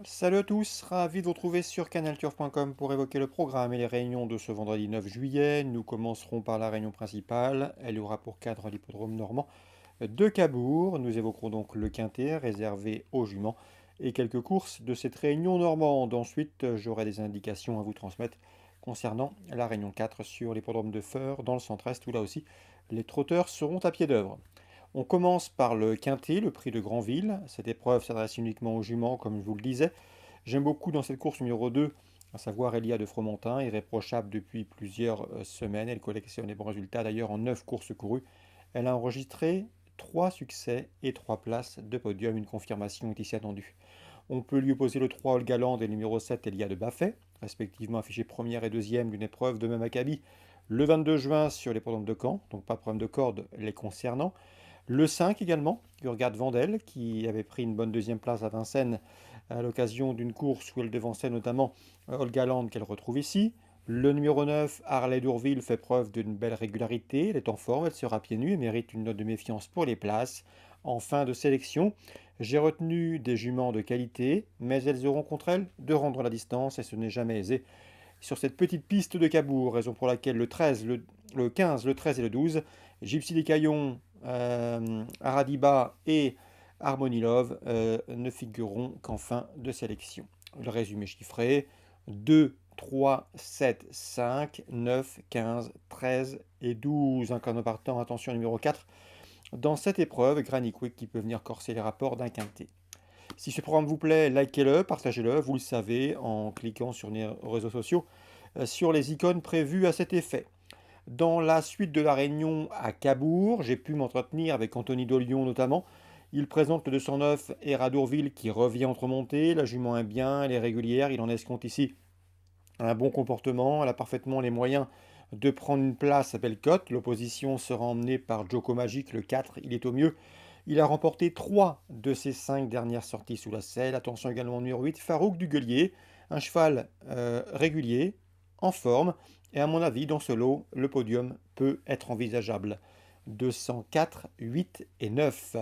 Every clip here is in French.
Salut à tous, ravi de vous retrouver sur canalturf.com pour évoquer le programme et les réunions de ce vendredi 9 juillet. Nous commencerons par la réunion principale. Elle aura pour cadre l'hippodrome normand de Cabourg. Nous évoquerons donc le quintet réservé aux juments et quelques courses de cette réunion normande. Ensuite, j'aurai des indications à vous transmettre concernant la réunion 4 sur l'hippodrome de Feur dans le centre-est où là aussi les trotteurs seront à pied d'œuvre. On commence par le quintet, le prix de Granville. Cette épreuve s'adresse uniquement aux juments, comme je vous le disais. J'aime beaucoup dans cette course numéro 2, à savoir Elia de Fromentin, irréprochable depuis plusieurs semaines. Elle collectionne les bons résultats d'ailleurs en 9 courses courues. Elle a enregistré 3 succès et 3 places de podium. Une confirmation est ici attendue. On peut lui opposer le 3 Olgaland et le numéro 7 Elia de Baffet, respectivement affichés première et deuxième d'une épreuve de même acabit le 22 juin sur les podiums de Caen, donc pas de problème de corde les concernant. Le 5 également, Urgade Vandel, qui avait pris une bonne deuxième place à Vincennes à l'occasion d'une course où elle devançait notamment Olga Land qu'elle retrouve ici. Le numéro 9, Harley Dourville, fait preuve d'une belle régularité. Elle est en forme, elle sera pieds nus et mérite une note de méfiance pour les places. En fin de sélection, j'ai retenu des juments de qualité, mais elles auront contre elles de rendre la distance et ce n'est jamais aisé sur cette petite piste de Cabourg, raison pour laquelle le 13, le 15, le 13 et le 12, Gypsy des Caillons, Aradiba et Harmony Love ne figureront qu'en fin de sélection. Le résumé chiffré, 2, 3, 7, 5, 9, 15, 13 et 12. Un canot partant, attention numéro 4. Dans cette épreuve, Granny Quick qui peut venir corser les rapports d'un quintet. Si ce programme vous plaît, likez-le, partagez-le, vous le savez, en cliquant sur les réseaux sociaux, sur les icônes prévues à cet effet. Dans la suite de la réunion à Cabourg, j'ai pu m'entretenir avec Anthony Dolion notamment. Il présente le 209 Eradourville qui revient entre montées. La jument est bien, elle est régulière, il en escompte ici un bon comportement, elle a parfaitement les moyens de prendre une place à Bellecote. L'opposition sera emmenée par Joko Magic, le 4, il est au mieux. Il a remporté 3 de ses 5 dernières sorties sous la selle. Attention également au numéro 8, Farouk Duguelier, un cheval régulier, en forme. Et à mon avis, dans ce lot, le podium peut être envisageable. 204, 8 et 9.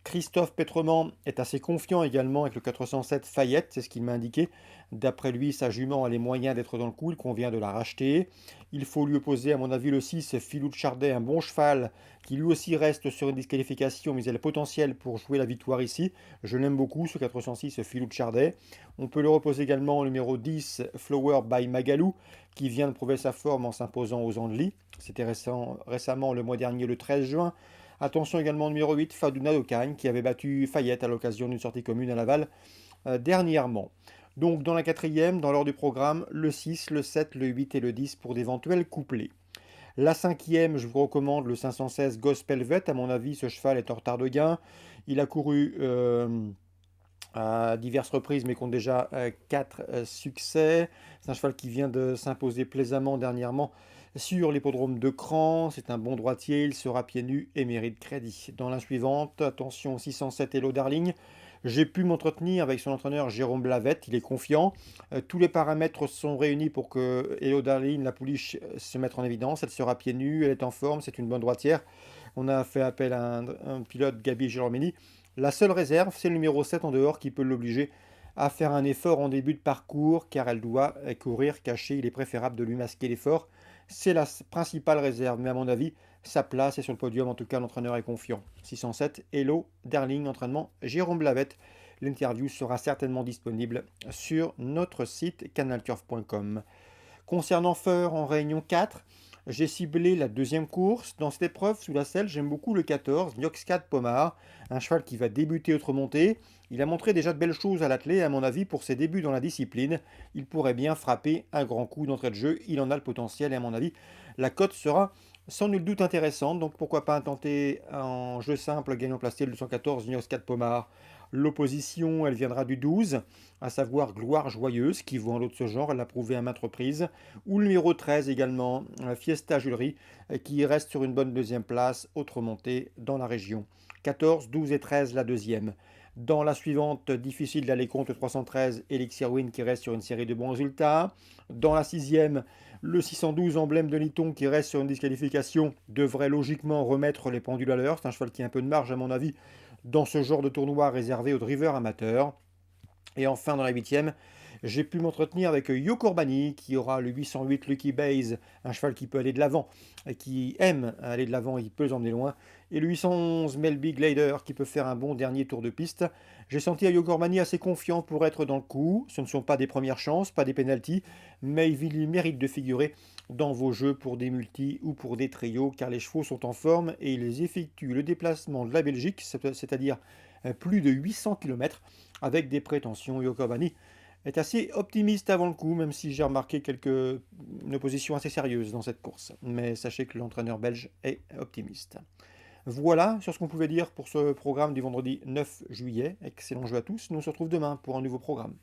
Christophe Pétrement est assez confiant également avec le 407 Fayette, c'est ce qu'il m'a indiqué. D'après lui, sa jument a les moyens d'être dans le coup, il convient de la racheter. Il faut lui opposer, à mon avis, le 6, Philou de Chardet, un bon cheval, qui lui aussi reste sur une disqualification, mais il a le potentiel pour jouer la victoire ici. Je l'aime beaucoup, ce 406, Philou de Chardet. On peut le reposer également au numéro 10, Flower by Magalou, qui vient de prouver sa forme en s'imposant aux Andelys. C'était récemment, le mois dernier, le 13 juin. Attention également au numéro 8, Fadouna Docagne, qui avait battu Fayette à l'occasion d'une sortie commune à Laval dernièrement. Donc dans la quatrième, dans l'ordre du programme, le 6, le 7, le 8 et le 10 pour d'éventuels couplets. La cinquième, je vous recommande le 516 Gospel Vet. À mon avis, ce cheval est en retard de gain. Il a couru à diverses reprises, mais compte déjà 4 succès. C'est un cheval qui vient de s'imposer plaisamment dernièrement sur l'hippodrome de Cran. C'est un bon droitier, il sera pieds nus et mérite crédit. Dans la suivante, attention 607 Hello Darling. J'ai pu m'entretenir avec son entraîneur Jérôme Blavette, il est confiant. Tous les paramètres sont réunis pour que Hello Darling, la pouliche, se mette en évidence. Elle sera pieds nus, elle est en forme, c'est une bonne droitière. On a fait appel à un pilote, Gabi Giromini. La seule réserve, c'est le numéro 7 en dehors qui peut l'obliger à faire un effort en début de parcours car elle doit courir cachée. Il est préférable de lui masquer l'effort. C'est la principale réserve, mais à mon avis, sa place est sur le podium. En tout cas, l'entraîneur est confiant. 607, Hello, Darling, entraînement, Jérôme Blavette. L'interview sera certainement disponible sur notre site canalturf.com. Concernant Feur en réunion 4, j'ai ciblé la deuxième course. Dans cette épreuve, sous la selle, j'aime beaucoup le 14, Nioxcat Pomar, un cheval qui va débuter autre montée. Il a montré déjà de belles choses à l'attelé, à mon avis, pour ses débuts dans la discipline. Il pourrait bien frapper un grand coup d'entrée de jeu. Il en a le potentiel et à mon avis, la cote sera sans nul doute intéressante. Donc pourquoi pas tenter en jeu simple gagnant placé le 214 Nioxcat Pomar. L'opposition, elle viendra du 12, à savoir Gloire Joyeuse, qui vaut un lot de ce genre, elle l'a prouvé à maintes reprises. Ou le numéro 13 également, Fiesta Julery, qui reste sur une bonne deuxième place, autre montée dans la région. 14, 12 et 13 la deuxième. Dans la suivante, difficile d'aller contre 313 Elixir Win qui reste sur une série de bons résultats. Dans la sixième, le 612 Emblème de Liton qui reste sur une disqualification devrait logiquement remettre les pendules à l'heure. C'est un cheval qui a un peu de marge à mon avis dans ce genre de tournoi réservé aux drivers amateurs. Et enfin, dans la huitième, j'ai pu m'entretenir avec Yoko Urbani, qui aura le 808 Lucky Base, un cheval qui peut aller de l'avant, et qui aime aller de l'avant et qui peut les emmener loin, et le 811 Melby Glider, qui peut faire un bon dernier tour de piste. J'ai senti à Yoko Urbani assez confiant pour être dans le coup. Ce ne sont pas des premières chances, pas des pénalties, mais il mérite de figurer dans vos jeux pour des multis ou pour des trios, car les chevaux sont en forme et ils effectuent le déplacement de la Belgique, c'est-à-dire plus de 800 km avec des prétentions. Yoko Bani est assez optimiste avant le coup, même si j'ai remarqué une opposition assez sérieuse dans cette course. Mais sachez que l'entraîneur belge est optimiste. Voilà sur ce qu'on pouvait dire pour ce programme du vendredi 9 juillet. Excellent jeu à tous. Nous on se retrouve demain pour un nouveau programme.